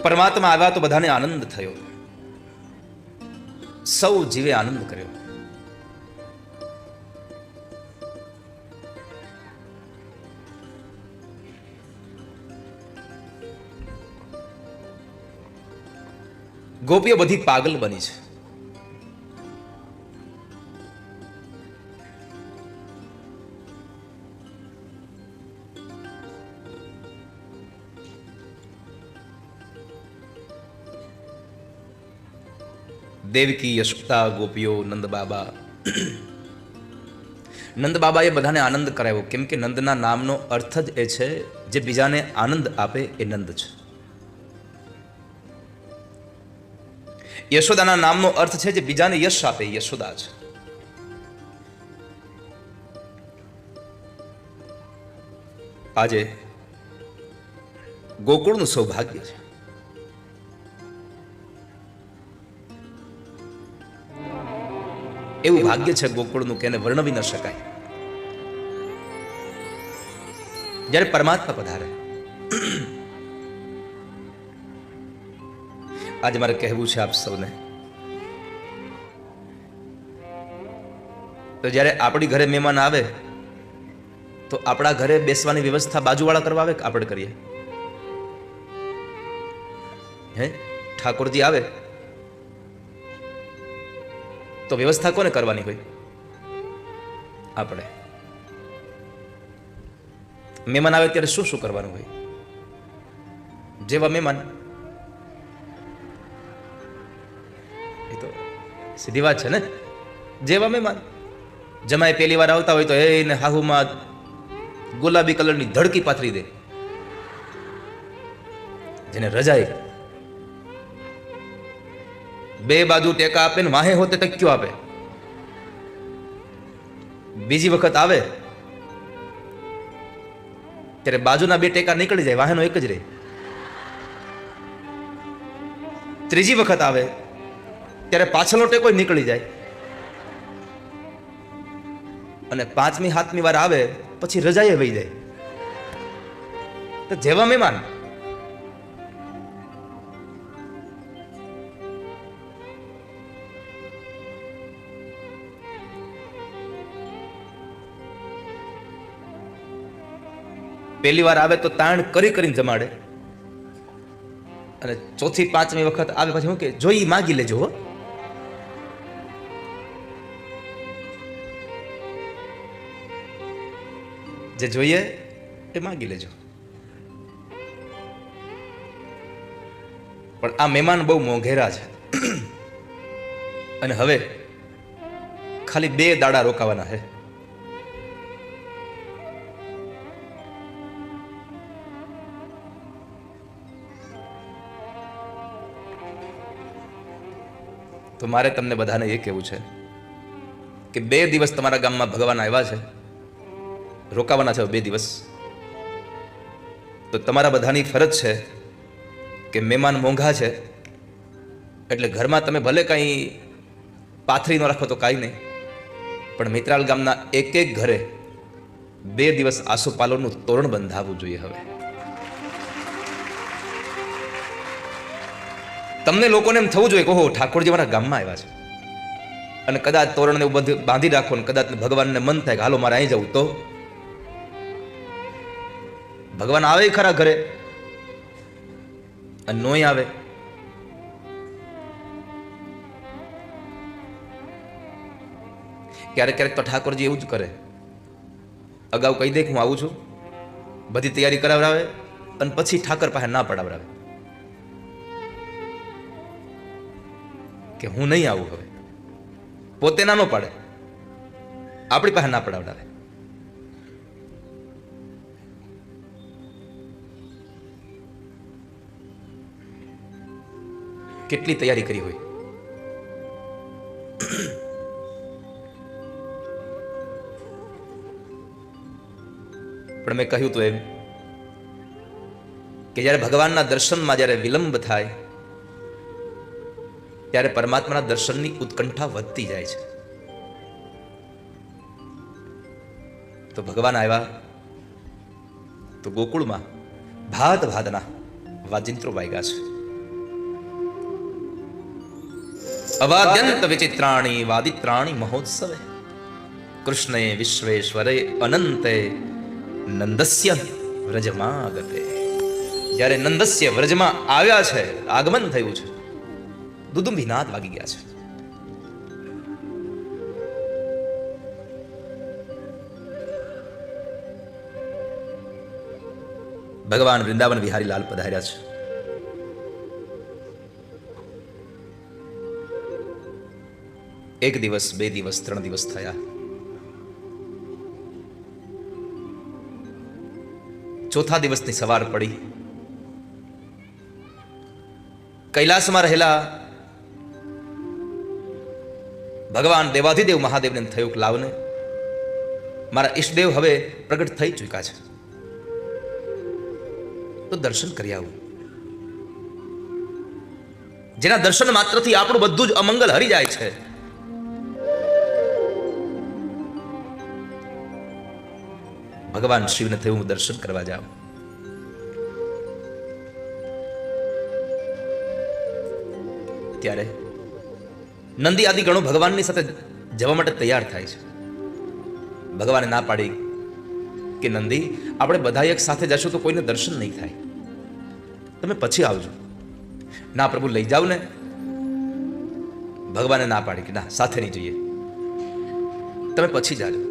પરમાત્મા આવ્યા તો બધાને આનંદ થયો, સૌ જીવે આનંદ કર્યો. ગોપીઓ બધી પાગલ બની છે. દેવકી, યશોદા, ગોપીઓ, નંદ બાબા. નંદ બાબાએ બધાને આનંદ કરાવ્યો, કેમ કે નંદના નામનો અર્થ જ એ છે જે બીજાને આનંદ આપે એ નંદ છે. યશોદાના નામનો અર્થ છે જે બીજાને યશ આપે એ યશોદા છે. આજે ગોકુળનું સૌભાગ્ય છે. એવું ભાગ્ય છે ગોકુળનું કે એને વર્ણવી ન શકાય. જ્યારે પરમાત્મા પધારે. આજે મારે કહેવું છે આપ સૌને, તો જ્યારે આપણી ઘરે મહેમાન આવે તો આપણા ઘરે બેસવાની વ્યવસ્થા બાજુવાળા કરવા આવે કે આપણે કરીએ? હે, ઠાકોરજી આવે તો વ્યવસ્થા કોને કરવાની હોય? આપણે. મહેમાન આવે ત્યારે શું શું કરવાનું હોય? જેવા મહેમાન, એ તો સીધી વાત છે ને, જેવા મહેમાન. જમાઈ પહેલી વાર આવતા હોય તો એને હાહુમાં ગુલાબી કલરની ધડકી પાથરી દે, જેને રજાઈ. બે બાજુ ટેકા આપે ને વાહે હોતે ટક્યો આપે. બીજી વખત આવે ત્યારે બાજુના બે ટેકા નીકળી જાય, વાહેનો એક જ રહે. ત્રીજી વખત આવે ત્યારે પાછળનો ટેકો નીકળી જાય, અને પાંચમી સાતમી વાર આવે પછી રજાએ વહી જાય. તો જેવા મહેમાન. પહેલી વાર આવે તો તાણ કરી કરીને જમાડે, અને ચોથી પાંચમી વખત આવે પછી શું કે જોઈ માગી લેજો હો. જે જોઈએ એ માગી લેજો. પણ આ મહેમાન બહુ મોંઘેરા છે, અને હવે ખાલી 2 દાડા રોકાવાના છે. તો મારે તમને બધાને એ કહેવું છે કે 2 દિવસ તમારા ગામમાં ભગવાન આવ્યા છે, રોકાવાના છે 2 દિવસ. તો તમારા બધાની ફરજ છે કે મહેમાન મોંઘા છે એટલે ઘરમાં તમે ભલે કાંઈ પાથરી ન રાખો તો કાંઈ નહીં, પણ મિત્રાલ ગામના એક ઘરે 2 દિવસ આસોપાલવનું તોરણ બંધાવવું જોઈએ. હવે તમને લોકોને એમ થવું જોઈએ કે ઓહો, ઠાકોરજી મારા ગામમાં આવ્યા છે, અને કદાચ તોરણને બધું બાંધી રાખો ને કદાચ ભગવાનને મન થાય કે હાલો મારે અહીં જવું, તો ભગવાન આવે ખરા ઘરે અને નોય આવે. ક્યારેક ક્યારેક તો ઠાકોરજી એવું જ કરે, અગાઉ કહી દે કે હું આવું છું, બધી તૈયારી કરાવડાવે અને પછી ઠાકર પાસે ના પડાવડાવે કે હું નહીં આવું. હવે પોતે ના પાડે, આપણી પાસે ના પડાવડાવે. કેટલી તૈયારી કરી હોય. પણ મેં કહ્યું તો એમ કે જ્યારે ભગવાનના દર્શનમાં જ્યારે વિલંબ થાય ત્યારે પરમાત્માના દર્શનની ઉત્કંઠા વધતી જાય છે. તો ભગવાન આવ્યા તો ગોકુળમાં ભાત ભાતના વાજિંત્રો વાગ્યા છે. અવાદ્યંત વિચિત્રાણી વાદિત્રાણી મહોત્સવે કૃષ્ણે વિશ્વેશ્વરે અનંતે નંદસ્ય વ્રજમાગતે. જ્યારે નંદસ્ય વ્રજમાં આવ્યા છે, આગમન થયું છે, દુદુંભીનાદ વાગી ગયા છે. ભગવાન વૃંદાવન વિહારી લાલ પધાર્યા છે. એક દિવસ, 2 દિવસ, 3 દિવસ થયા. ચોથા દિવસની સવાર પડી. કૈલાસમાં રહેલા ભગવાન દેવાધિદેવ મહાદેવને થયું કે લાવને, મારા ઈષ્ટદેવ હવે પ્રગટ થઈ ચૂક્યા છે, તો દર્શન કરી આવું. જેના દર્શન માત્રથી આપણું બધું જ અમંગલ હરી જાય છે. ભગવાન શિવને થયું હું દર્શન કરવા જાઉં. ત્યારે નંદી આદિ ગણો ભગવાનની સાથે જવા માટે તૈયાર થાય છે. ભગવાને ના પાડી કે નંદી, આપણે બધા એક સાથે જશું તો કોઈને દર્શન નહીં થાય, તમે પછી આવજો. ના પ્રભુ, લઈ જાવ ને. ભગવાને ના પાડી કે ના, સાથે નહીં જઈએ, તમે પછી જાજો.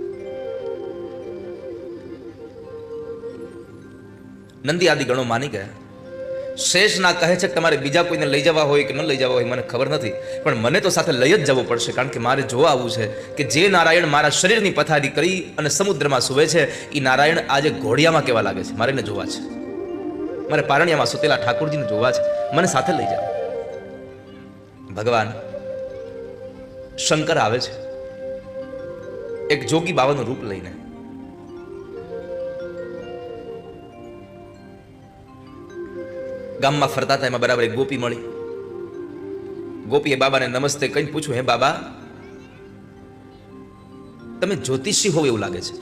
નંદી આદિ ગણો માની ગયા. શેષ ના કહે છે કે તમારે બીજા કોઈને લઈ જવા હોય કે ન લઈ જવા હોય મને ખબર નથી, પણ મને તો સાથે લઈ જ જવું પડશે, કારણ કે મારે જોવા આવવું છે કે જે નારાયણ મારા શરીરની પથારી કરી અને સમુદ્રમાં સૂવે છે, એ નારાયણ આજે ઘોડિયામાં કેવા લાગે છે, મારે એને જોવા છે. મારે પારણિયામાં સુતેલા ઠાકોરજીને જોવા છે, મને સાથે લઈ જાઓ. ભગવાન શંકર આવે છે એક જોગી બાવાનું રૂપ લઈને. ગામમાં ફરતા હતા, એમાં બરાબર એક ગોપી મળી. ગોપીએ બાબાને નમસ્તે કહીને પૂછ્યું, હે બાબા, તમે જ્યોતિષી હોવ એવું લાગે છે.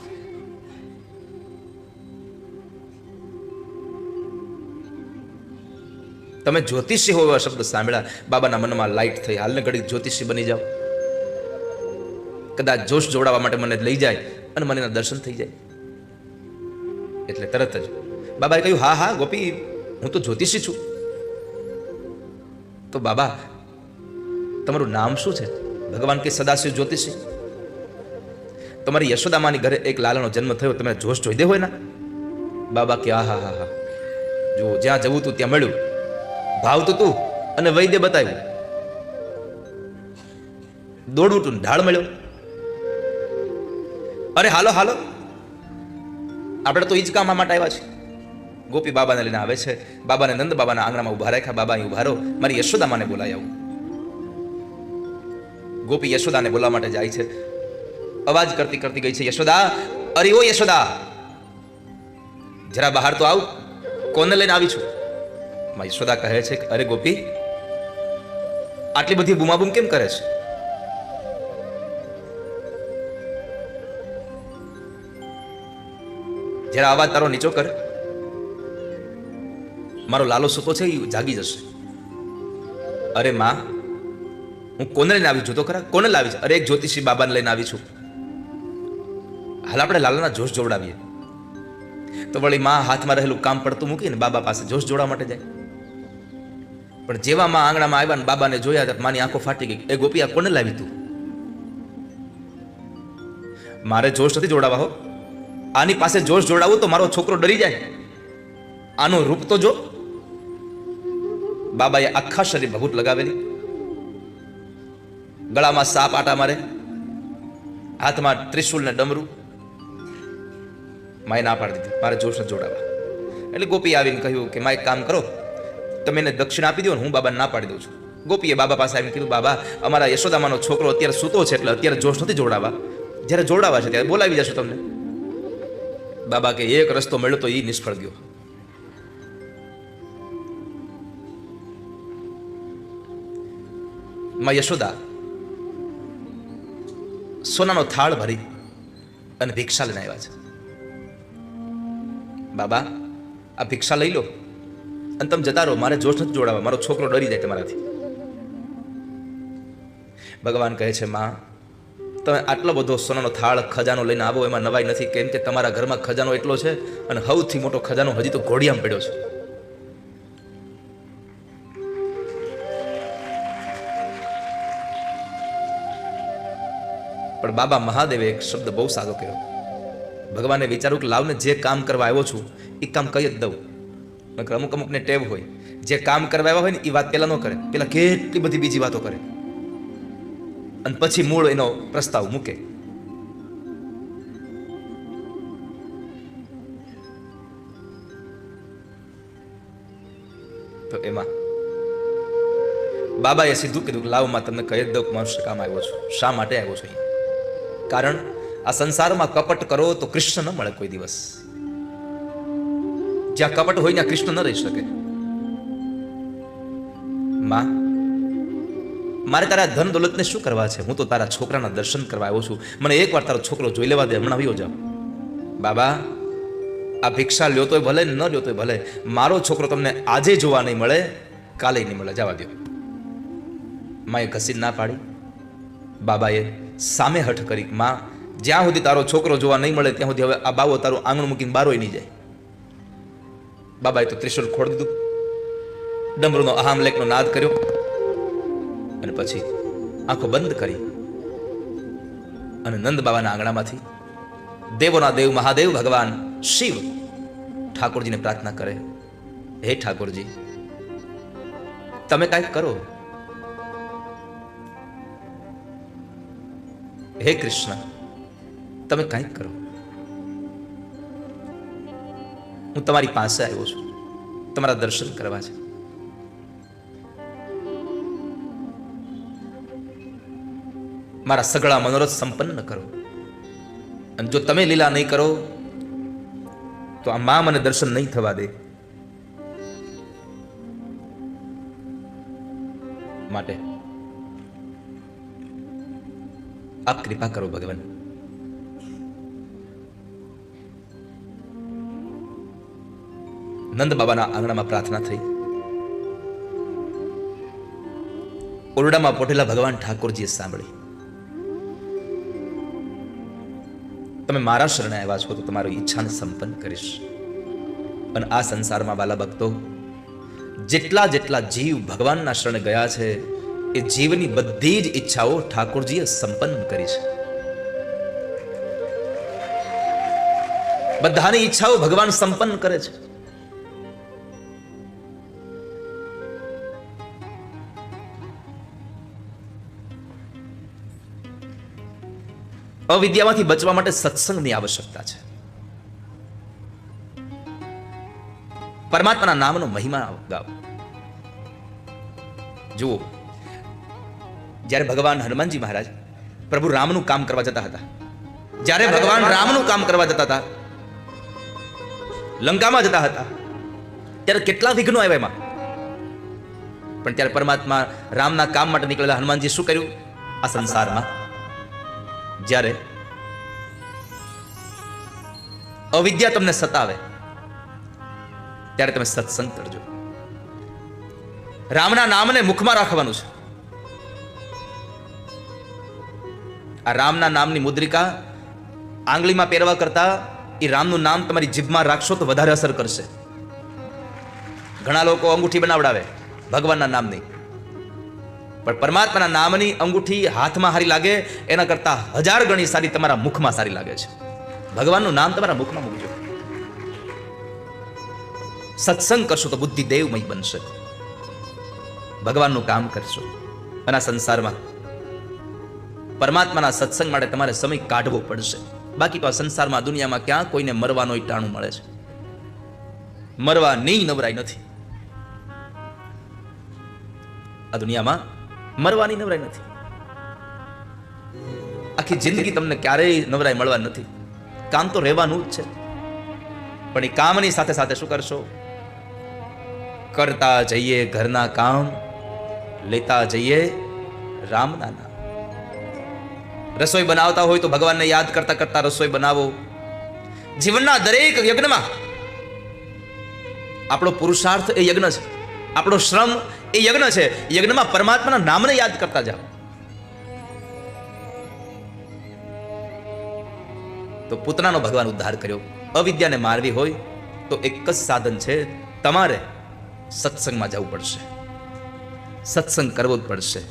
તમે જ્યોતિષી હોવ એવા શબ્દ સાંભળ્યા. બાબાના મનમાં લાઈટ થઈ, હાલને ઘડી જ્યોતિષી બની જાઓ, કદાચ જોશ જોડાવા માટે મને લઈ જાય અને મને એના દર્શન થઈ જાય. એટલે તરત જ બાબાએ કહ્યું, હા હા ગોપી, હું તો જ્યોતિષી છું. તો બાબા, તમારું નામ શું છે? ભગવાન કે સદાશિવ જ્યોતિષી. તમારી યશોદામાની ઘરે એક લાલાનો જન્મ થયો, તમે જોશ જોઈ દે હોય ને. બાબા કે હા હા હા હા, જો જ્યાં જવું તું ત્યાં મળ્યું, ભાવતું તું અને વૈદ્ય બતાવ્યું, દોડવું તું ઢાળ મળ્યો. અરે હાલો હાલો, આપણે તો ઈ જ કામ માટે આવ્યા છીએ. ગોપી બાબાને લઈને આવે છે. બાબાને નંદ બાબાના આંગણામાં ઉભા રાખ્યા. બાબા અહીં ઉભા રહો, મારી યશોદામાને બોલાવી આવું. ગોપી યશોદાને બોલાવવા માટે જાય છે. અવાજ કરતી કરતી ગઈ છે, યશોદા, અરે ઓ યશોદા, જરા બહાર તો આવ, કોને લઈને આવી છું? યશોદા કહે છે, અરે ગોપી, આટલી બધી બૂમાબૂમ કેમ કરે છે? જરા અવાજ તારો નીચો કર, મારો લાલો સૂતો છે, એ જાગી જશે. અરે માં, હું કોને લઈને આવી છું તો ખરા? કોને લાવી છે? અરે એક જ્યોતિષી બાબાને લઈને આવી છું. હાલ આપણે લાલાના જોશ જોડાવીએ. તો વળી માં હાથમાં રહેલું કામ પડતું મૂકીને બાબા પાસે જોશ જોડવા માટે જાય. પણ જેવા માં આંગણામાં આવ્યા ને બાબાને જોયા તો માની આંખો ફાટી ગઈ. એ ગોપી, આ કોને લાવી તું? મારે જોશ નથી જોડાવા હો. આની પાસે જોશ જોડાવું તો મારો છોકરો ડરી જાય. આનું રૂપ તો જો. બાબાએ આખા શરીર ભભૂત લગાવેલી, ગળામાં સાપ આટા મારે, હાથમાં ત્રિશુલ ને ડમરું. માએ ના પાડી દીધી, મારે જોશ નથી જોડાવા. એટલે ગોપી આવીને કહ્યું કે માં એક કામ કરો, તમે એને દક્ષિણ આપી દો ને હું બાબાને ના પાડી દઉં છું. ગોપીએ બાબા પાસે આવીને કીધું, બાબા, અમારા યશોદામાનો છોકરો અત્યારે સૂતો છે, એટલે અત્યારે જોશ નથી જોડાવા, જ્યારે જોડાવા છે ત્યારે બોલાવી જશું તમને. બાબા કે એક રસ્તો મળ્યો તો એ નિષ્ફળ ગયો. માં યશોદા સોનાનો થાળ ભરી અને ભિક્ષા લઈને આવ્યા છે. બાબા, આ ભિક્ષા લઈ લો અને તમે જતા રહો, મારે જોશ નથી જોડાવા, મારો છોકરો ડરી જાય તમારાથી. ભગવાન કહે છે, માં તમે આટલો બધો સોનાનો થાળ ખજાનો લઈને આવો એમાં નવાઈ નથી, કેમ કે તમારા ઘરમાં ખજાનો એટલો છે અને સૌથી મોટો ખજાનો હજી તો ઘોડિયામાં પડ્યો છે. પણ બાબા મહાદેવે એક શબ્દ બહુ સારો કહ્યો. ભગવાને વિચાર્યું કે લાવને જે કામ કરવા આવ્યો છું એ કામ કહી જ દઉં. અમુક અમુકને ટેવ હોય, જે કામ કરવા આવ્યા હોય ને એ વાત પેલા ન કરે, પેલા કેટલી બધી બીજી વાતો કરે અને પછી મૂળ એનો પ્રસ્તાવ મૂકે. તો એમાં બાબાએ સીધું કીધું કે લાવમાં તમને કહી જ દઉં કે મનુષ્ય કામ આવ્યો છું. શા માટે આવ્યો છું? કારણ આ સંસારમાં કપટ કરો તો કૃષ્ણ ન મળે કોઈ દિવસ. જ્યાં કપટ હોય ત્યાં કૃષ્ણ ન રહી શકે. માં, મારે તારા ધન દોલતને શું કરવા છે? હું તો તારા છોકરાના દર્શન કરવા આવ્યો છું. મને એકવાર તારો છોકરો જોઈ લેવા દે, હમણાં આવ્યો જાવ. બાબા, આ ભિક્ષા લ્યો તોય ભલે, ન લ્યો તોય ભલે, મારો છોકરો તમને આજે જોવા નહીં મળે, કાલે નહીં મળે, જવા દો. માએ ઘસી ના પાડી. બાબાએ સામે હઠ કરી, માં જ્યાં સુધી તારો છોકરો જોવા નહીં મળે ત્યાં સુધી હવે આ બાવો તારું આંગણું મૂકીને બારોય નહીં જાય. બાબાએ તો ત્રિશુલ ખોડી દીધું, ડમરૂનો અહામલેખનો નાદ કર્યો અને પછી આંખો બંધ કરી અને નંદ બાબાના આંગણામાંથી દેવોના દેવ મહાદેવ ભગવાન શિવ ઠાકોરજીને પ્રાર્થના કરે, હે ઠાકોરજી, તમે કાંઈક કરો. હે કૃષ્ણ, તમે કાંઈક કરો. હું તમારી પાસે આવ્યો છું, તમારા દર્શન કરવા છે. મારા સગળા મનોરથ સંપન્ન કરો. અને જો તમે લીલા નહીં કરો તો આ મા મને દર્શન નહીં થવા દે. માટે આપ કૃપા કરો ભગવાન. નંદ બાબાના આંગણામાં પ્રાર્થના થઈ. ઓરડામાં પોટેલા ભગવાન ઠાકોરજીએ સાંભળી, તમે મારા શરણે આવ્યા છો તો તમારી ઈચ્છાને સંપન્ન કરીશ. અને આ સંસારમાં વાલા ભક્તો, જેટલા જેટલા જીવ ભગવાનના શરણે ગયા છે એ જીવની બધી જ ઈચ્છાઓ ઠાકોરજીએ સંપન્ન કરી છે. બધાની ઈચ્છાઓ ભગવાન સંપન્ન કરે છે. અવિદ્યામાંથી બચવા માટે સત્સંગની આવશ્યકતા છે. પરમાત્માના નામનો મહિમા ગાઓ. જુઓ, જ્યારે ભગવાન હનુમાનજી મહારાજ પ્રભુ રામનું કામ કરવા જતા હતા, જ્યારે ભગવાન રામનું કામ કરવા જતા હતા, લંકામાં જતા હતા, ત્યારે કેટલા વિઘ્નો આવ્યા એમાં. પણ ત્યારે પરમાત્મા રામના કામ માટે નીકળેલા હનુમાનજી શું કર્યું? આ સંસારમાં જ્યારે અવિદ્યા તમને સતાવે ત્યારે તમે સત્સંગ કરજો. રામના નામને મુખમાં રાખવાનું છે. આ રામના નામની મુદ્રિકા આંગળીમાં પહેરવા કરતા એ રામનું નામ તમારી જીભમાં રાખશો તો વધારે અસર કરશે. ઘણા લોકો અંગૂઠી બનાવડાવે ભગવાનના નામની, પણ પરમાત્માના નામની અંગૂઠી હાથમાં સારી લાગે એના કરતા 1000 ગણી સારી તમારા મુખમાં સારી લાગે છે. ભગવાનનું નામ તમારા મુખમાં મૂકજો. સત્સંગ કરશો તો બુદ્ધિ દેવમય બનશે. ભગવાનનું કામ કરશો અને આ સંસારમાં પરમાત્માના સત્સંગ માટે તમારે સમય કાઢવો પડશે. બાકી તો આ સંસારમાં, દુનિયામાં ક્યાં કોઈને મરવાનો ટાણું મળે છે? મરવાની નવરાઈ નથી. આ દુનિયામાં મરવાની નવરાઈ નથી. આખી જિંદગી તમને ક્યારેય નવરાઈ મળવા નથી. કામ તો રહેવાનું જ છે, પણ એ કામની સાથે સાથે શું કરશો? કરતા જઈએ ઘરના કામ, લેતા જઈએ રામના નામ. રસોઈ બનાવતા હોય તો ભગવાનને યાદ કરતા કરતા રસોઈ બનાવો. જીવનના દરેક યજ્ઞમાં આપણો પુરુષાર્થ એ યજ્ઞ છે, આપણો શ્રમ એ યજ્ઞ છે. યજ્ઞમાં પરમાત્માના નામને યાદ કરતા જાઓ. તો પૂતનાનો ભગવાન ઉદ્ધાર કર્યો. અવિદ્યાને મારવી હોય તો એક જ સાધન છે, તમારે સત્સંગમાં જવું પડશે, સત્સંગ કરવો જ પડશે.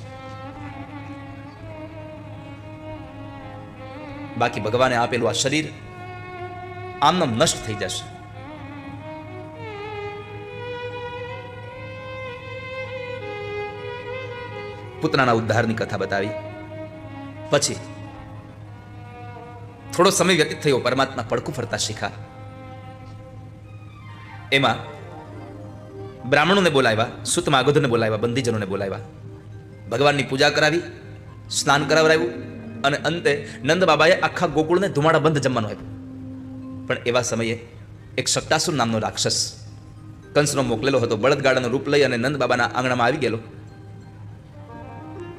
બાકી ભગવાને આપેલું આ શરીર આમનામ નષ્ટ થઈ જશે. પૂતનાના ઉદ્ધારની કથા બતાવી પછી થોડો સમય વ્યતીત થયો. પરમાત્મા પડકું ફરતા શીખા. એમાં બ્રાહ્મણોને બોલાવ્યા, સુત માગધોને બોલાવ્યા, બંદીજનોને બોલાવ્યા, ભગવાનની પૂજા કરાવી, સ્નાન કરાવરાવ્યું અને અંતે નંદ બાબાએ આખા ગોકુળને ધુમાડા બંધ જમવાનું આપ્યું. પણ એવા સમયે એક શક્તાસુર નામનો રાક્ષસ કંસનો મોકલેલો હતો, બળદગાડાનું રૂપ લઈ અને નંદ બાબાના આંગણામાં આવી ગયેલો.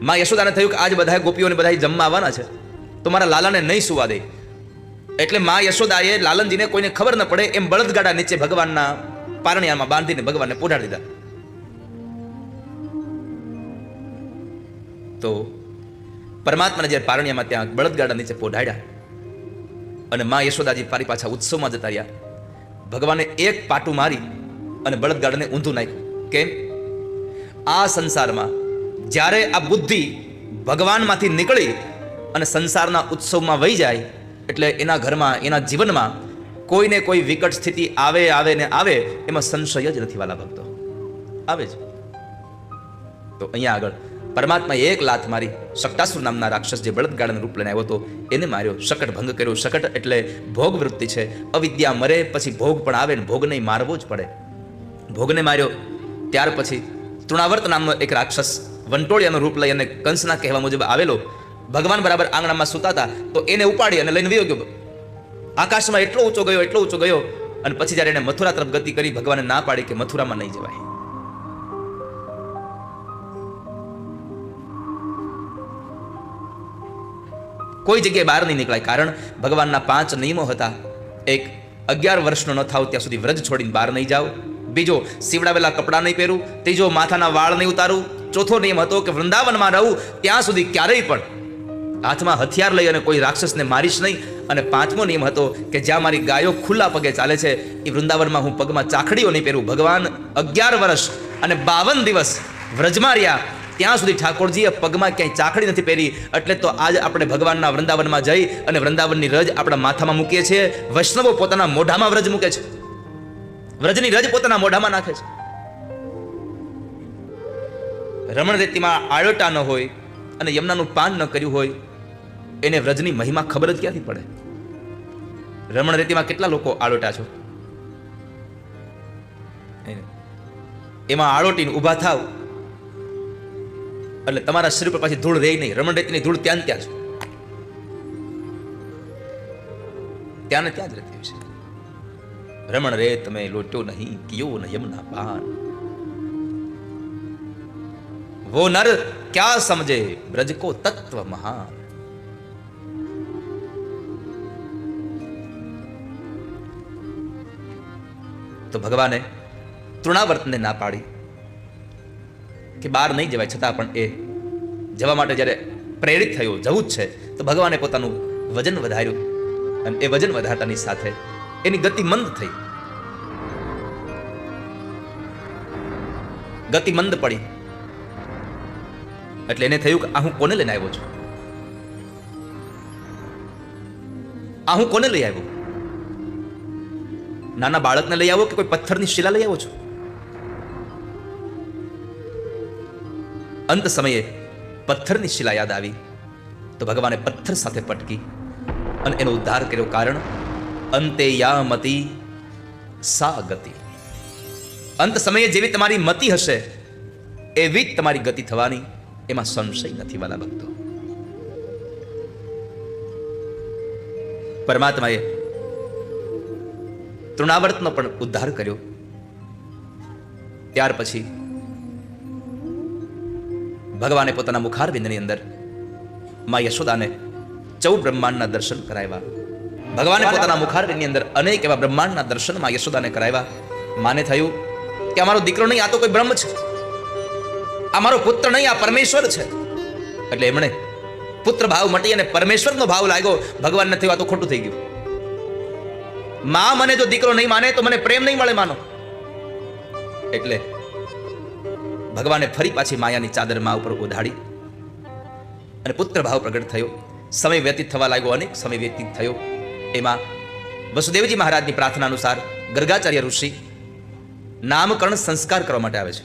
માં યશોદાને થયું કે આજ બધા ગોપીઓને બધા જમવા આવવાના છે, તો મારા લાલાને નહીં સુવા દે. એટલે માં યશોદાએ લાલનજીને કોઈને ખબર ન પડે એમ બળદગાડા નીચે ભગવાનના પારણિયામાં બાંધીને ભગવાનને પોઢાડી દીધા. તો પરમાત્માને જ્યારે પારણિયામાં ત્યાં બળદગાડા નીચે પોઢાડ્યા અને માં યશોદાજી ફરી પાછા ઉત્સવમાં જતા રહ્યા. ભગવાને એક પાટું મારી અને બળદગાડાને ઊંધું નાખ્યું. કેમ? આ સંસારમાં જ્યારે આ બુદ્ધિ ભગવાનમાંથી નીકળી અને સંસારના ઉત્સવમાં વહી જાય એટલે એના ઘરમાં, એના જીવનમાં કોઈને કોઈ વિકટ સ્થિતિ આવે આવે ને આવે, એમાં સંશય જ નથી વાલા ભક્તો, આવે જ. તો અહીંયા આગળ પરમાત્માએ એક લાત મારી. શક્તાસુર નામના રાક્ષસ જે બળદગાડાનું રૂપ લઈને આવ્યો હતો એને માર્યો, શકટ ભંગ કર્યો. શકટ એટલે ભોગ વૃત્તિ છે. અવિદ્યા મરે પછી ભોગ પણ આવે ને ભોગને મારવો જ પડે. ભોગને માર્યો. ત્યાર પછી તૃણાવર્ત નામનો એક રાક્ષસ વંટોળિયાનું રૂપ લઈ અને કંસના કહેવા મુજબ આવેલો. ભગવાન બરાબર આંગણામાં સૂતા હતા તો એને ઉપાડી અને લઈને વયો ગયો. આકાશમાં એટલો ઊંચો ગયો, એટલો ઊંચો ગયો અને પછી જ્યારે એને મથુરા તરફ ગતિ કરી, ભગવાને ના પાડી કે મથુરામાં નહીં જવાય. કોઈ જગ્યાએ બહાર નહીં નીકળાય. કારણ ભગવાનના 5 નિયમો હતા. એક, 11 વર્ષનો ન થાવ ત્યાં સુધી વ્રજ છોડીને બહાર નહીં જાવ. બીજો, સીવડાવેલા કપડાં નહીં પહેરું. ત્રીજો, માથાના વાળ નહીં ઉતારું. ચોથો નિયમ હતો કે વૃંદાવનમાં રહું ત્યાં સુધી ક્યારેય પણ હાથમાં હથિયાર લઈ અને કોઈ રાક્ષસને મારીશ નહીં. અને 5મો નિયમ હતો કે જ્યાં મારી ગાયો ખુલ્લા પગે ચાલે છે એ વૃંદાવનમાં હું પગમાં ચાખડીઓ નહીં પહેરું. ભગવાન 11 વર્ષ અને 52 દિવસ વ્રજમાં રહ્યા ત્યાં સુધી ઠાકોરજીએ પગમાં ક્યાંય ચાખડી નથી પહેરી. એટલે તો આજ આપણે ભગવાનના વૃંદાવનમાં જઈ અને વૃંદાવનની રજ આપણા માથામાં મૂકીએ છીએ. વૈષ્ણવો પોતાના મોઢામાં વ્રજ મૂકે છે, વ્રજની રજ પોતાના મોઢામાં નાખે છે. રમણ રેતીમાં આળોટા ન હોય અને યમુનાનું પાન ન કર્યું હોય એને વ્રજની મહિમા ખબર જ ક્યાંથી પડે? રમણ રેતીમાં કેટલા લોકો આળોટા છો? એમાં આળોટીને ઊભા થાવ એટલે તમારા શરીર પર પાછી ધૂળ રહે નહીં. રમણ રેતીની ધૂળ ત્યાં ત્યાં છે, ત્યાં ને ત્યાં જ રહેતી છે. રમણ રેત મેં લોટ્યો નહીં કિયો ન યમુના પાન. वो नर क्या समझे ब्रज को तत्व महान. તો ભગવાને તૃણાવર્તને ના પાડી કે બહાર નહીં જવાય, છતાં પણ એ જવા માટે જ્યારે પ્રેરિત થયો, જવું જ છે, તો ભગવાને પોતાનું વજન વધાર્યું અને એ વજન વધારતાની સાથે એની ગતિ મંદ થઈ. ગતિ મંદ પડી એટલે એને થયું કે આ હું કોને લઈને આવ્યો છું? આ હું કોને લઈ આવ્યો? નાના બાળકને લઈ આવ્યો કે કોઈ પથ્થરની શિલા લઈ આવ્યો છું? અંત સમયે પથ્થરની શિલા યાદ આવી તો ભગવાને પથ્થર સાથે પટકી અને એનો ઉદ્ધાર કર્યો. કારણ અંતે યા મતિ સા ગતિ. અંત સમયે જેવી તમારી મતિ હશે એવી જ તમારી ગતિ થવાની, એમાં સંશય નથી વાલા ભક્તો. પરમાત્માએ તૃણાવર્તનો પણ ઉદ્ધાર કર્યો. ત્યાર પછી ભગવાને પોતાના મુખારવિંદની અંદર માં યશોદાને 14 બ્રહ્માંડના દર્શન કરાવ્યા. ભગવાને પોતાના મુખારવિંદની અંદર અનેક એવા બ્રહ્માંડના દર્શન માં યશોદાને કરાવ્યા. માને થયું કે અમારો દીકરો નહીં, આ તો કોઈ બ્રહ્મ છે, આ મારો પુત્ર નહીં, આ પરમેશ્વર છે. એટલે એમણે પુત્ર ભાવ મટી અને પરમેશ્વરનો ભાવ લાગ્યો. ભગવાનને થયું આ તો ખોટું થઈ ગયું. માં મને જો દીકરો નહીં માને તો મને પ્રેમ નહીં મળે માનો. એટલે ભગવાને ફરી પાછી માયાની ચાદર માં ઉપર ઓઢાડી અને પુત્ર ભાવ પ્રગટ થયો. સમય વ્યતીત થવા લાગ્યો, અનેક સમય વ્યતીત થયો. એમાં વસુદેવજી મહારાજની પ્રાર્થના અનુસાર ગર્ગાચાર્ય ઋષિ નામકરણ સંસ્કાર કરવા માટે આવે છે.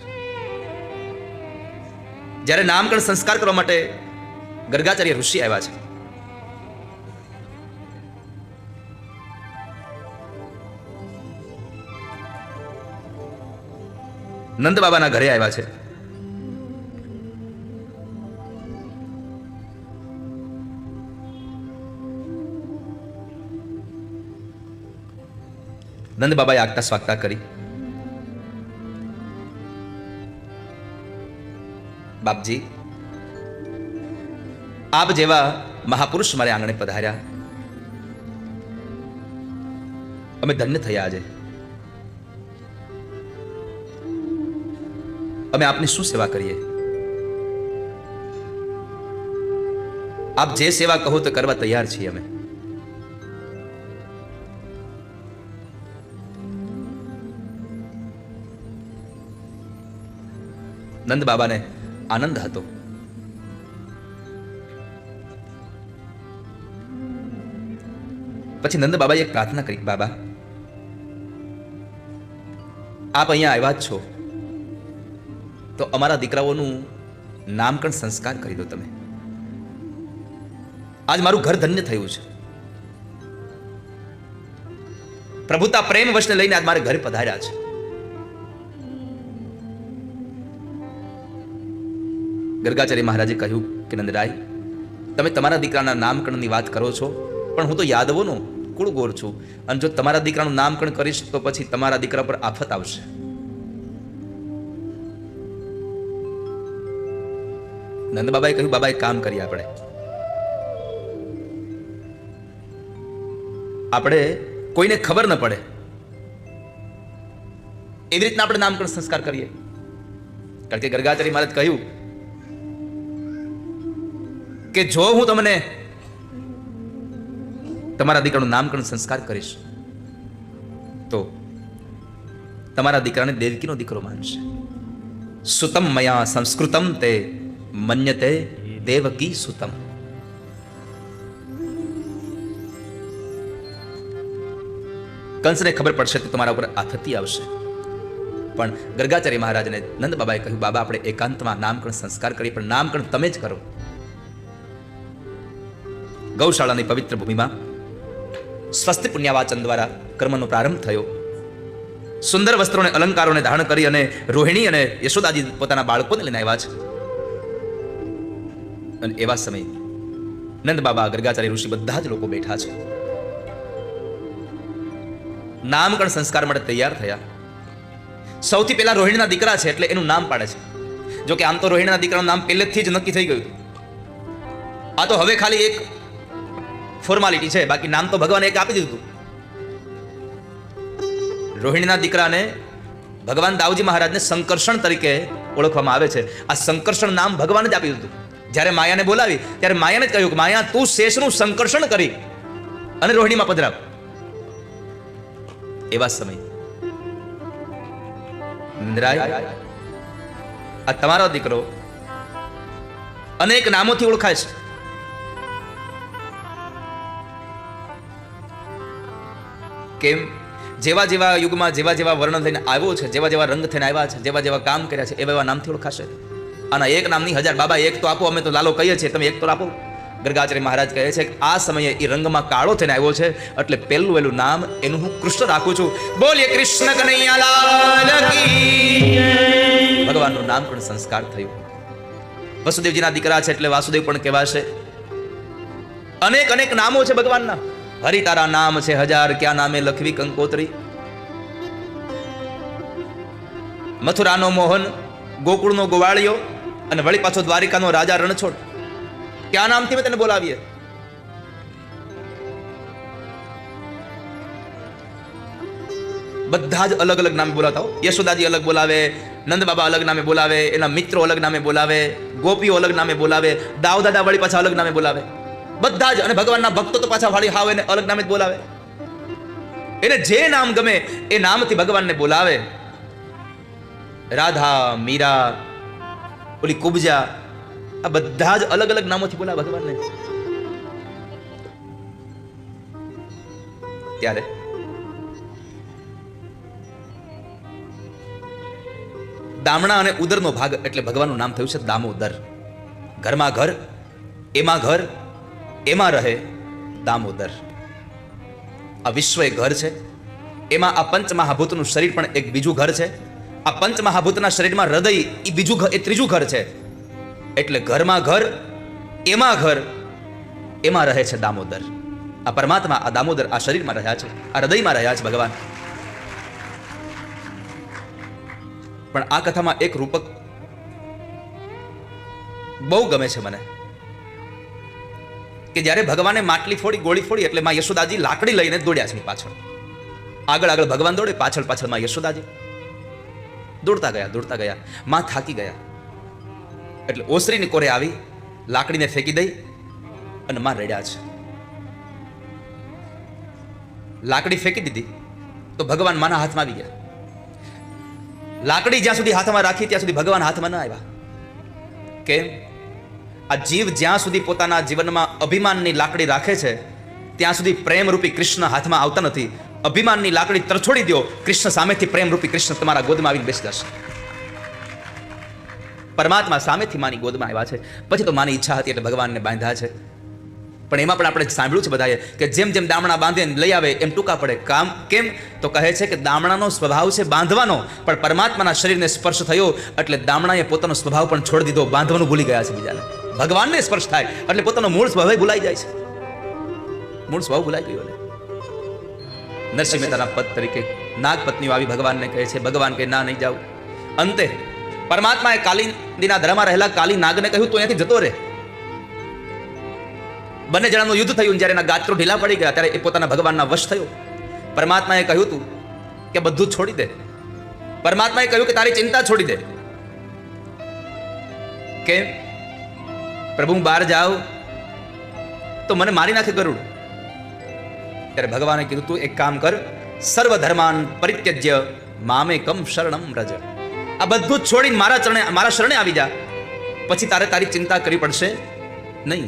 જ્યારે નામકરણ સંસ્કાર કરવા માટે ગર્ગાચાર્ય ઋષિ આવ્યા છે, નંદ બાબાના ઘરે આવ્યા છે. નંદ બાબાએ આગતા સ્વાગતા કરી. બાપજી, આપ જેવા મહાપુરુષ મારે આંગણે પધાર્યા, અમે ધન્ય થયા. આજે અમે આપની શું સેવા કરીએ? આપ જે સેવા કહો તો કરવા તૈયાર છીએ અમે. નંદ બાબાને આનંદ હતો. પછી નંદ બાબાએ એક પ્રાર્થના કરી, બાબા આપ અહીંયા આવ્યા જ છો તો અમારા દીકરાઓનું નામકરણ સંસ્કાર કરી દો તમે. આજ મારું ઘર ધન્ય થયું છે. પ્રભુતા પ્રેમ વશને લઈને આજ મારે ઘરે પધાર્યા છે. ગર્ગાચાર્ય મહારાજે કહ્યું કે નંદરાય, તમે તમારા દીકરાના નામકરણની વાત કરો છો, પણ હું તો યાદવોનો કુળગોર છું, અને જો તમારા દીકરાનું નામકરણ કરીશ તો પછી તમારા દીકરા પર આફત આવશે. નંદ બાબાએ કહ્યું, બાબા એક કામ કરીએ, આપણે કોઈને ખબર ન પડે એવી રીતના આપણે નામકરણ સંસ્કાર કરીએ. કારણ કે ગર્ગાચાર્ય મહારાજ કહ્યું કે જો હું તમને તમારા દીકરાનું નામકરણ સંસ્કાર કરીશ તો તમારા દીકરાને દેવકીનો દીકરો માનશે. સુતમ મયા સંસ્કૃતમ તે મન્યતે દેવકી સુતમ. કંસને ખબર પડશે તો તમારા ઉપર આફતી આવશે. પણ ગર્ગાચાર્ય મહારાજને નંદ બાબાએ કહ્યું, બાબા આપણે એકાંતમાં નામકરણ સંસ્કાર કરીએ, પણ નામકરણ તમે જ કરો. ગૌશાળાની પવિત્ર ભૂમિમાં સ્વસ્તિ પુણ્યવાચન દ્વારા કર્મનો પ્રારંભ થયો. સુંદર વસ્ત્રોને અલંકારોને ધારણ કરી અને રોહિણી અને યશોદાજી પોતાના બાળકોને લઈને આવ્યા છે. અને એવા સમયે નંદ બાબા, ગર્ગાચાર્ય ઋષિ બધા જ લોકો બેઠા છે. નામકરણ સંસ્કાર માટે તૈયાર થયા. સૌથી પહેલા રોહિણીના દીકરા છે એટલે એનું નામ પાડે છે. જો કે આમ તો રોહિણીના દીકરાનું નામ પહેલેથી જ નક્કી થઈ ગયું. આ તો હવે ખાલી એક ફોર્માલિટી છે, બાકી નામ તો ભગવાને એક આપી દીધું. રોહિણીના દીકરાને ભગવાન દાઉજી મહારાજને સંકર્ષણ તરીકે ઓળખવામાં આવે છે. આ સંકર્ષણ નામ ભગવાને જ આપી દીધું. જ્યારે માયાને બોલાવી ત્યારે માયાને જ કહ્યું કે માયા તું શેષનું સંકર્ષણ કરી અને રોહિણીમાં પધરાવ. એવા સમય ઇન્દ્રાય, આ તમારો દીકરો અનેક નામોથી ઓળખાય છે. કેમ? જેવા જેવા યુગમાં જેવા જેવા વર્ણ લઈને આવ્યો છે, જેવા જેવા રંગ થઈને આવ્યા છે, જેવા જેવા કામ કર્યા છે, એવા નામથી ઓળખાશે. આના એક નામની હજાર. બાબા એક તો આપો, અમે તો લાલો કહીએ છીએ, તમે એક તો આપો. ગર્ગાચાર્ય મહારાજ કહે છે કે આ સમયે એ રંગમાં કાળો થઈને આવ્યો છે, એટલે પહેલું નામ એનું હું કૃષ્ણ રાખું છું. બોલીએ કૃષ્ણ કનૈયા લાલ કી. ભગવાનનું નામકરણ સંસ્કાર થયું. વસુદેવજીના દીકરા છે એટલે વાસુદેવ પણ કહેવાશે. અનેક અનેક નામો છે ભગવાનના. હરિ તારા નામ છે હજાર, ક્યાં નામે લખવી કંકોત્રી. મથુરાનો મોહન, ગોકુળનો ગોવાળિયો અને વળી પાછો દ્વારિકાનો રાજા રણછોડ. ક્યાં નામથી મેં તેને બોલાવીએ? બધા જ અલગ અલગ નામે બોલાવતા હો. યશોદાજી અલગ બોલાવે, નંદ બાબા અલગ નામે બોલાવે, એના મિત્રો અલગ નામે બોલાવે, ગોપીઓ અલગ નામે બોલાવે, દાઉ દાદા વળી પાછા અલગ નામે બોલાવે. બધા જ. અને ભગવાનના ભક્તો તો પાછા વાળી હાવ એને અલગ નામે જ બોલાવે. એને જે નામ ગમે એ નામથી ભગવાનને બોલાવે. રાધા, મીરા, ઓલી કુબજા, આ બધા જ અલગ અલગ નામોથી બોલાવે ભગવાનને. ત્યારે દામણા અને ઉદરનો ભાગ એટલે ભગવાનનું નામ થયું છે દામોદર. ઘરમાં ઘર, એમાં રહે દામોદર. આ વિશ્વ એક ઘર છે. એમાં આ પંચમહાભૂતનું શરીર પણ એક બીજું ઘર છે. આ પંચમહાભૂતના શરીરમાં હૃદય એ બીજું ઘર, એ ત્રીજું ઘર છે. એટલે ઘરમાં ઘર, એમાં રહે છે દામોદર. આ પરમાત્મા, આ દામોદર આ શરીરમાં રહ્યા છે, આ હૃદયમાં રહ્યા છે ભગવાન. પણ આ કથામાં એક રૂપક બહુ ગમે છે મને, કે જ્યારે ભગવાને માટલી ફોડી, ગોળી ફોડી, એટલે માં યશોદાજી લાકડી લઈને દોડ્યા છે પાછળ. આગળ ભગવાન દોડે, પાછળ માં યશોદાજી દોડતા ગયા. માં થાકી ગયા એટલે ઓસરીની કોરે આવી લાકડીને ફેંકી દઈ અને માં રડ્યા છે. લાકડી ફેંકી દીધી તો ભગવાન માના હાથમાં આવી ગયા. લાકડી જ્યાં સુધી હાથમાં રાખી ત્યાં સુધી ભગવાન હાથમાં ન આવ્યા. કેમ? આ જીવ જ્યાં સુધી પોતાના જીવનમાં અભિમાનની લાકડી રાખે છે ત્યાં સુધી પ્રેમરૂપી કૃષ્ણ હાથમાં આવતા નથી. અભિમાનની લાકડી તરછોડી દો, કૃષ્ણ સામેથી પ્રેમરૂપી કૃષ્ણ તમારા ગોદમાં આવીને બેસી જશે. પરમાત્મા સામેથી માની ગોદમાં આવ્યા છે. પછી તો માની ઈચ્છા હતી એટલે ભગવાનને બાંધ્યા છે. પણ એમાં પણ આપણે સાંભળ્યું છે બધાએ કે જેમ જેમ દામણા બાંધે લઈ આવે એમ ટૂંકા પડે. કામ કેમ? તો કહે છે કે દામણાનો સ્વભાવ છે બાંધવાનો, પણ પરમાત્માના શરીરને સ્પર્શ થયો એટલે દામણાએ પોતાનો સ્વભાવ પણ છોડી દીધો, બાંધવાનું ભૂલી ગયા છે બીજાને. ભગવાનને સ્પર્શ થાય એટલે પોતાનો મૂળ સ્વભાવ ભૂલાઈ જાય છે. મૂળ સ્વભાવ ભૂલાઈ ગયો. નરસિંહ મહેતાના પદ તરીકે નાગપત્નીઓ આવી ભગવાનને કહે છે. ભગવાન કહે ના, નહીં જાવ. અંતે પરમાત્માએ કાલિંદીના ધરામાં રહેલા કાલી નાગને કહ્યું તો અહીંયાથી જતો રહે. બંને જણાનું યુદ્ધ થયું. જ્યારે એના ગાત્રો ઢીલા પડી ગયા ત્યારે એ પોતાના ભગવાનના વશ થયો. પરમાત્માએ કહ્યું તું કે બધું છોડી દે. પરમાત્માએ કહ્યું કે તારી ચિંતા છોડી દે. કે પ્રભુ હું બહાર જાઉં તો મને મારી નાખે ગરુડ. ત્યારે ભગવાને કીધું તું એક કામ કર, સર્વ ધર્માન પરિત્યજ્ય મામેકમ શરણમ વ્રજ. આ બધું જ છોડીને મારા શરણે આવી જા, પછી તારે તારી ચિંતા કરવી પડશે નહીં.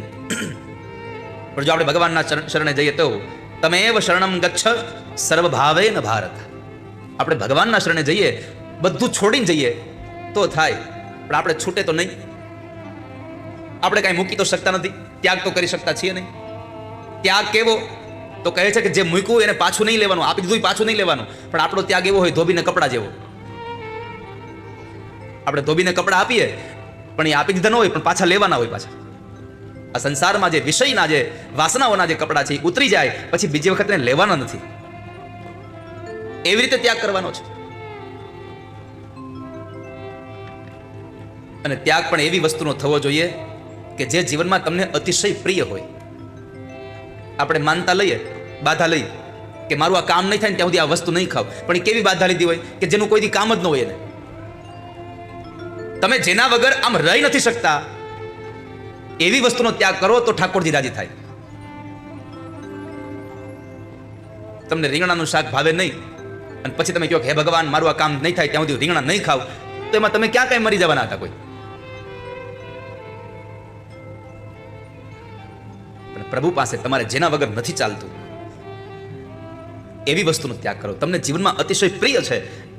પણ જો આપણે ભગવાનના શરણે જઈએ તો તમેવ શરણમ ગચ્છ સર્વભાવેન ભારત. આપણે ભગવાનના શરણે જઈએ, બધું છોડીને જઈએ તો થાય. પણ આપણે છૂટે તો નહીં. આપણે કાંઈ મૂકી તો શકતા નથી, ત્યાગ તો કરી શકતા છીએ નહીં. ત્યાગ કેવો? તો કહે છે કે જે મૂક્યું એને પાછું નહીં લેવાનું, આપી દીધું પાછું નહીં લેવાનું. પણ આપણો ત્યાગ એવો હોય ધોબીને કપડા જેવો. આપણે ધોબીને કપડા આપીએ પણ એ આપી દીધા ન હોય, પણ પાછા લેવાના હોય. પાછા આ સંસારમાં જે વિષયના, જે વાસનાઓના જે કપડા છે એ ઉતરી જાય પછી બીજી વખત એને લેવાના નથી. એવી રીતે ત્યાગ કરવાનો છે. અને ત્યાગ પણ એવી વસ્તુનો થવો જોઈએ કે જે જીવનમાં તમને અતિશય પ્રિય હોય. આપણે માનતા લઈએ, બાધા લઈએ કે મારું આ કામ નહીં થાય ને ત્યાં સુધી આ વસ્તુ નહીં ખાવ. પણ એ કેવી બાધા લીધી હોય કે જેનું કોઈ દી કામ જ ન હોય એને. તમે જેના વગર આમ રહી નથી શકતા એવી વસ્તુનો ત્યાગ કરો તો ઠાકોરજી રાજી થાય. તમને રીંગણાનું શાક ભાવે નહીં અને પછી તમે કહો કે હે ભગવાન મારું આ કામ નહીં થાય ત્યાં સુધી રીંગણા નહીં ખાવ, તો એમાં તમે ક્યાં કઈ મરી જવાના હતા કોઈ? પ્રભુ પાસે તમારે જેના વગર નથી ચાલતું એવી વસ્તુનો ત્યાગ કરો. તમને જીવનમાં અતિશય પ્રિય છે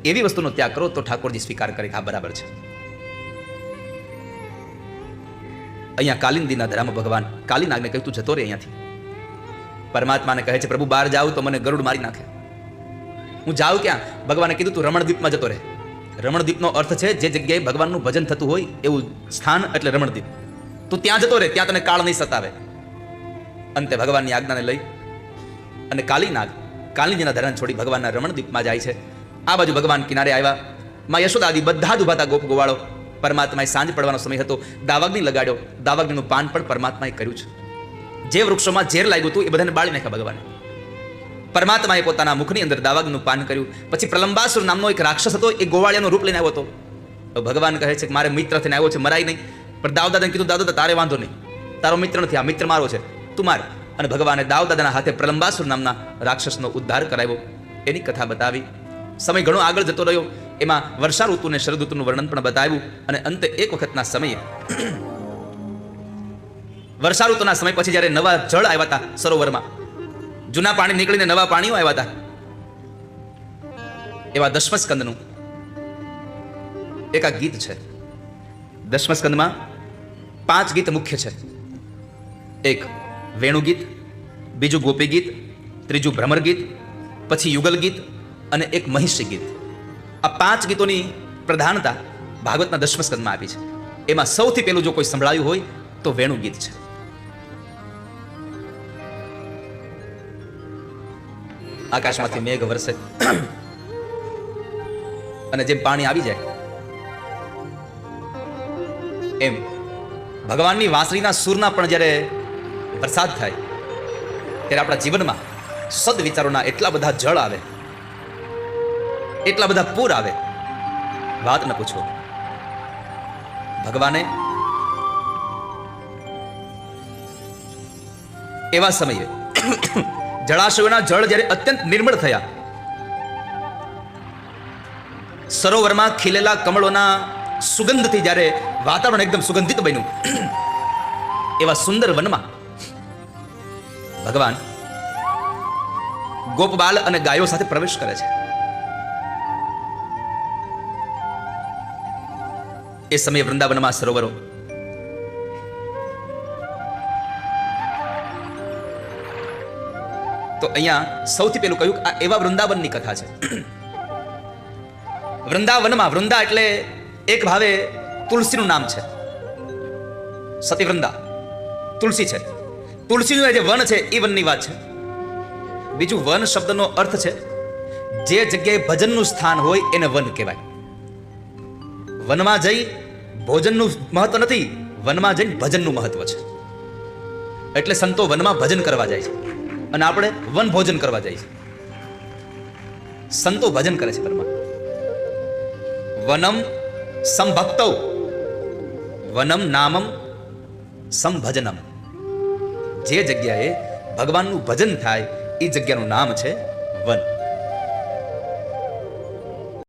એવી વસ્તુનો ત્યાગ કરો તો ઠાકોરજી સ્વીકાર કરે. હા, બરાબર છે. અહીંયા કાલિંદીના ધરામાં ભગવાન કાલીનાગને કહ્યું તું જતો રે અહીંયાથી. પરમાત્માને કહે છે પ્રભુ બહાર જાઉં તો મને ગરુડ મારી નાખે. હું જાઉં ક્યાં? ભગવાને કીધું તું રમણદ્વીપમાં જતો રહે. રમણદ્વીપનો અર્થ છે જે જગ્યાએ ભગવાનનું ભજન થતું હોય એવું સ્થાન એટલે રમણદ્વીપ. તું ત્યાં જતો રહે, ત્યાં તને કાળ નહીં સતાવે. અંતે ભગવાનની આજ્ઞાને લઈ અને કાલિંદીના ધરાને છોડી ભગવાનના રમણદ્વીપમાં જાય છે. આ બાજુ ભગવાન કિનારે આવ્યા. માં યશોદાદી બધા જ ઉભા હતા, ગોપ ગોવાળો. પરમાત્માએ સાંજ પડવાનો સમય હતો, દાવાગ્નિ લગાડ્યો. દાવાગ્નિનું પાન પણ પરમાત્માએ કર્યું છે. જે વૃક્ષોમાં ઝેર લાગ્યું હતું એ બધાને બાળી નાખ્યા ભગવાને. પરમાત્માએ પોતાના મુખની અંદર દાવાગ્નિનું પાન કર્યું. પછી પ્રલંબાસુર નામનો એક રાક્ષસ હતો, એ ગોવાળિયાનું રૂપ લઈને આવ્યો હતો. ભગવાન કહે છે કે મારે મિત્ર થઈને આવ્યો છે, મરાય નહીં. પણ દાવદાદાને કીધું દાદા તારે વાંધો નહીં, તારો મિત્ર નથી, આ મિત્ર મારો છે, તું માર. અને ભગવાને દાવદાદાના હાથે પ્રલંબાસુર નામના રાક્ષસનો ઉદ્ધાર કરાવ્યો. એની કથા બતાવી. સમય ઘણો આગળ જતો રહ્યો, એમાં વર્ષા ઋતુ અને શરદ ઋતુનું વર્ણન પણ બતાવ્યું. અને અંતે એક વખતના સમયે વર્ષા ઋતુના સમય પછી જ્યારે નવા જળ આવ્યા હતા સરોવરમાં, જૂના પાણી નીકળીને નવા પાણીઓ આવ્યા હતા, એવા દશમ સ્કંદનું એક આ ગીત છે. દશમ સ્કંદમાં 5 ગીત મુખ્ય છે. એક વેણુ ગીત, બીજું ગોપી ગીત, ત્રીજું ભ્રમર ગીત, પછી યુગલ ગીત અને એક મહિષી ગીત. આ 5 ગીતોની પ્રધાનતા ભાગવતના દશમ સ્કંદમાં આપી છે. એમાં સૌથી પહેલું જો કોઈ સંભળાયું હોય તો વેણુ ગીત છે. આકાશમાંથી મેઘ વરસે અને જેમ પાણી આવી જાય એમ ભગવાનની વાંસળીના સૂરના પણ જ્યારે વરસાદ થાય ત્યારે આપણા જીવનમાં સદવિચારોના એટલા બધા જળ આવે, એટલા બધા પૂર આવે, વાત ન પૂછો. ભગવાને એવા સમયે જળાશયોના જળ જ્યારે અત્યંત નિર્મળ થયા, સરોવરમાં ખીલેલા કમળોના સુગંધથી જ્યારે વાતાવરણ એકદમ સુગંધિત બન્યું, એવા સુંદર વનમાં ભગવાન ગોપબાલ અને ગાયો સાથે પ્રવેશ કરે છે. એ સમયે વૃંદાવનમાં સરોવરો, તો અહીંયા સૌથી પહેલું કહ્યું આ એવા વૃંદાવનની કથા છે. વૃંદાવનમાં, વૃંદા એટલે એક ભાવે તુલસીનું નામ છે, સતીવૃંદા તુલસી છે. તુલસીનું જે વન છે એ વનની વાત છે. બીજું વન શબ્દનો અર્થ છે જે જગ્યાએ ભજનનું સ્થાન હોય એને વન કહેવાય. વનમાં જઈ ભોજનનું મહત્વ નથી, વનમાં જઈને ભજનનું મહત્વ છે. એટલે સંતો વનમાં ભજન કરવા જાય છે અને આપણે વન ભોજન કરવા જાય છે. સંતો ભજન કરે છે વનમાં. વનમ સંભક્તૌ વનમ નામમ સંભજનમ. જે જગ્યાએ ભગવાનનું ભજન થાય એ જગ્યાનું નામ છે વન.